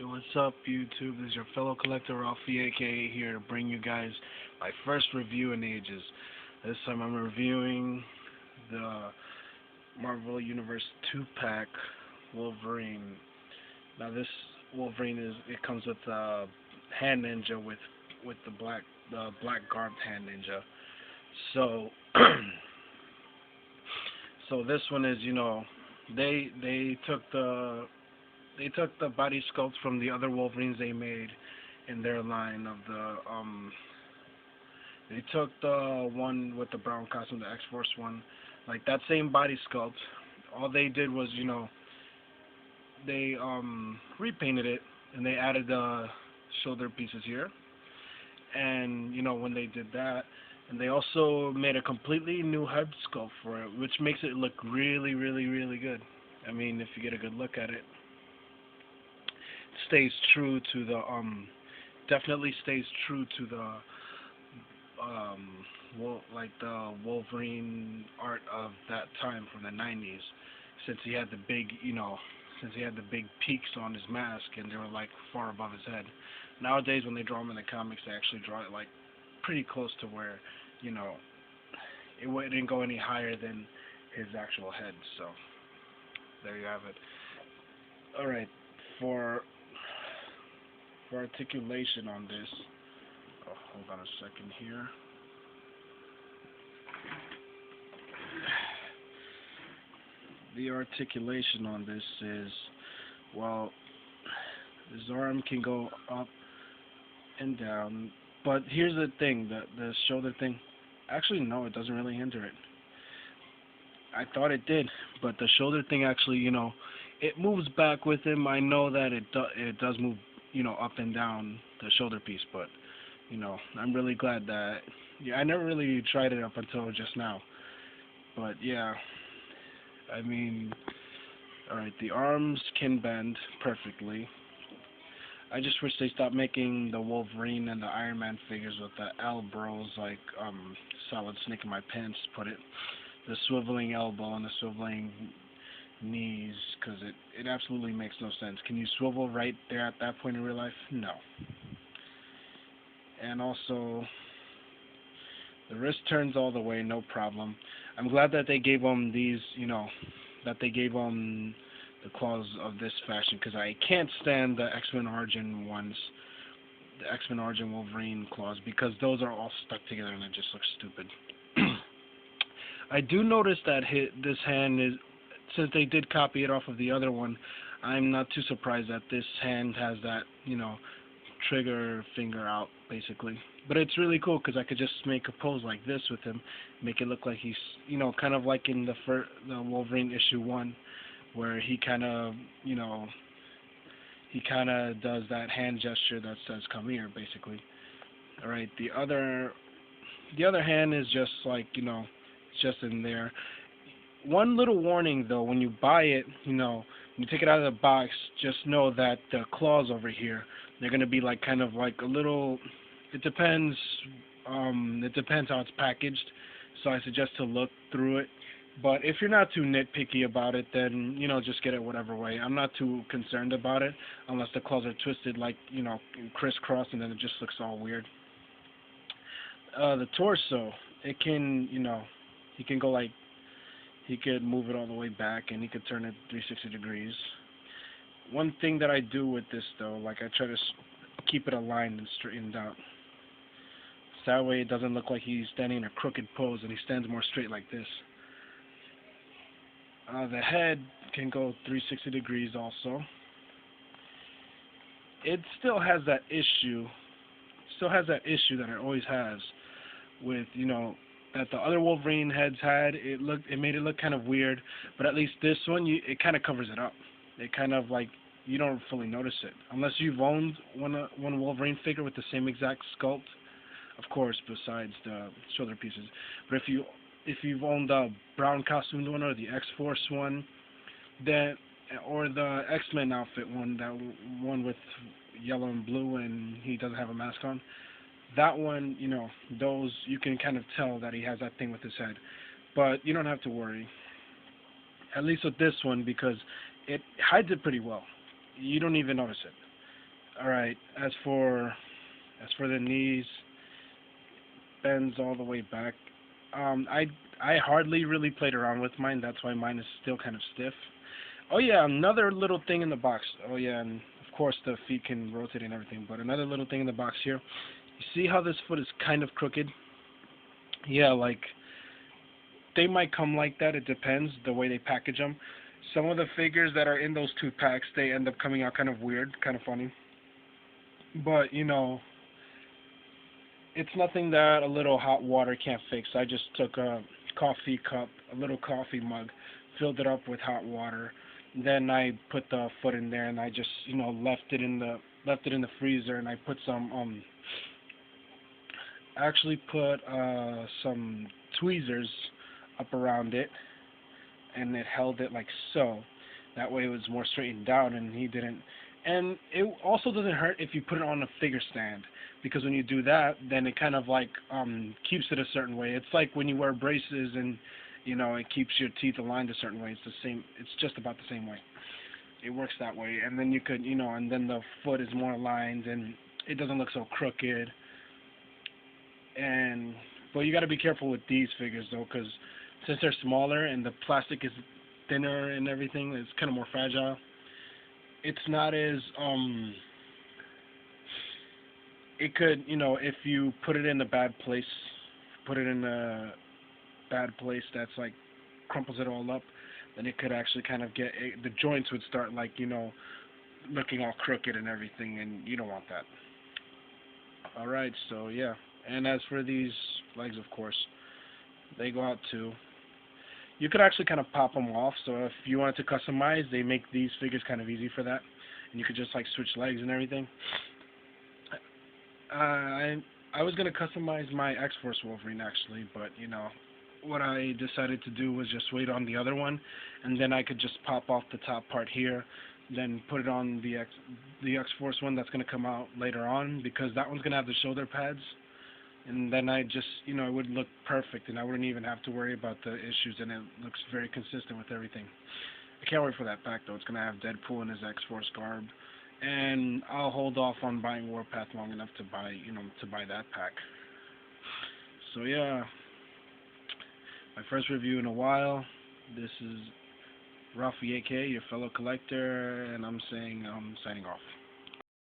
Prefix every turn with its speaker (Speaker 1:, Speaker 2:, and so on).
Speaker 1: Hey, what's up, YouTube? This is your fellow collector, Ralphie, aka here to bring you guys my first review in ages. This time I'm reviewing the Marvel Universe 2-pack Wolverine. Now this Wolverine it comes with a hand ninja with the black garbed hand ninja. So so this one is, they took the body sculpt from the other Wolverines they made in their line of they took the one with the brown costume, the X-Force one, like that same body sculpt. All they did was, they repainted it and they added the shoulder pieces here. And when they did that, and they also made a completely new head sculpt for it, which makes it look really, really, really good. I mean, if you get a good look at it, stays true to the definitely stays true to the the Wolverine art of that time from the 90's, since he had the big peaks on his mask and they were like far above his head. Nowadays when they draw him in the comics, they actually draw it like pretty close to where it wouldn't go any higher than his actual head. So there you have it. All right, for articulation on this, hold on a second here. The articulation on this is, well, his arm can go up and down, but here's the thing, the shoulder thing, actually no, it doesn't really hinder it. I thought it did, but the shoulder thing actually, it moves back with him. I know that it does move, up and down the shoulder piece, but I'm really glad that. Yeah, I never really tried it up until just now, but yeah, I mean, all right, the arms can bend perfectly. I just wish they stopped making the Wolverine and the Iron Man figures with the elbows, like Solid Snake in My Pants put it, the swiveling elbow and the swiveling knees, because it absolutely makes no sense. Can you swivel right there at that point in real life? No. And also, the wrist turns all the way, no problem. I'm glad that they gave them these, that they gave them the claws of this fashion, because I can't stand the X-Men Origin ones, the X-Men Origin Wolverine claws, because those are all stuck together and it just looks stupid. I do notice that this hand is, since they did copy it off of the other one, I'm not too surprised that this hand has that, trigger finger out, basically. But it's really cool because I could just make a pose like this with him, make it look like he's, kind of like in the Wolverine issue 1, where he kind of, does that hand gesture that says "come here," basically. All right, the other hand is just like, it's just in there. One little warning though, when you buy it, when you take it out of the box, just know that the claws over here, they're gonna be like kind of like a little. It depends how it's packaged. So I suggest to look through it. But if you're not too nitpicky about it, then just get it whatever way. I'm not too concerned about it unless the claws are twisted like crisscross, and then it just looks all weird. The torso, it can he can go like. He could move it all the way back, and he could turn it 360 degrees. One thing that I do with this, though, like I try to keep it aligned and straightened out. So that way it doesn't look like he's standing in a crooked pose, and he stands more straight like this. The head can go 360 degrees also. It still has that issue. That it always has with, that the other Wolverine heads had. It made it look kind of weird, but at least this one, it kind of covers it up. It kind of like, you don't fully notice it unless you've owned one Wolverine figure with the same exact sculpt, of course, besides the shoulder pieces. But if you've owned the brown costumed one or the X-Force one, or the X-Men outfit one, that one with yellow and blue and he doesn't have a mask on, that one, those, you can kind of tell that he has that thing with his head. But you don't have to worry. At least with this one, because it hides it pretty well. You don't even notice it. All right. As for the knees, bends all the way back. I hardly really played around with mine. That's why mine is still kind of stiff. Oh yeah, another little thing in the box. Oh yeah, and of course the feet can rotate and everything. But another little thing in the box here. You see how this foot is kind of crooked? Yeah, like they might come like that. It depends the way they package them. Some of the figures that are in those two packs, they end up coming out kind of weird, kind of funny. But it's nothing that a little hot water can't fix. I just took a coffee cup, a little coffee mug, filled it up with hot water. Then I put the foot in there and I just, left it in the freezer and I put some actually put some tweezers up around it and it held it like so. That way it was more straightened down and he didn't. And it also doesn't hurt if you put it on a figure stand because when you do that, then it kind of like keeps it a certain way. It's like when you wear braces and it keeps your teeth aligned a certain way. It's the same. It's just about the same way. It works that way. And then you could, and then the foot is more aligned and it doesn't look so crooked. And but you got to be careful with these figures though, because since they're smaller and the plastic is thinner and everything, it's kind of more fragile. It's not as it could, if you put it in a bad place, put it in a bad place that's like crumples it all up, then it could actually kind of the joints would start like, looking all crooked and everything, and you don't want that. All right, so yeah. And as for these legs, of course, they go out too. You could actually kind of pop them off. So if you wanted to customize, they make these figures kind of easy for that, and you could just like switch legs and everything. I was gonna customize my X-Force Wolverine actually, but what I decided to do was just wait on the other one, and then I could just pop off the top part here, then put it on the X-Force one that's gonna come out later on because that one's gonna have the shoulder pads, and then I just it would look perfect, and I wouldn't even have to worry about the issues, and it looks very consistent with everything. I can't wait for that pack though. It's gonna have Deadpool in his X-Force garb, and I'll hold off on buying Warpath long enough to buy that pack. So yeah, my first review in a while. This is Rafi AK, your fellow collector, and I'm saying I'm signing off.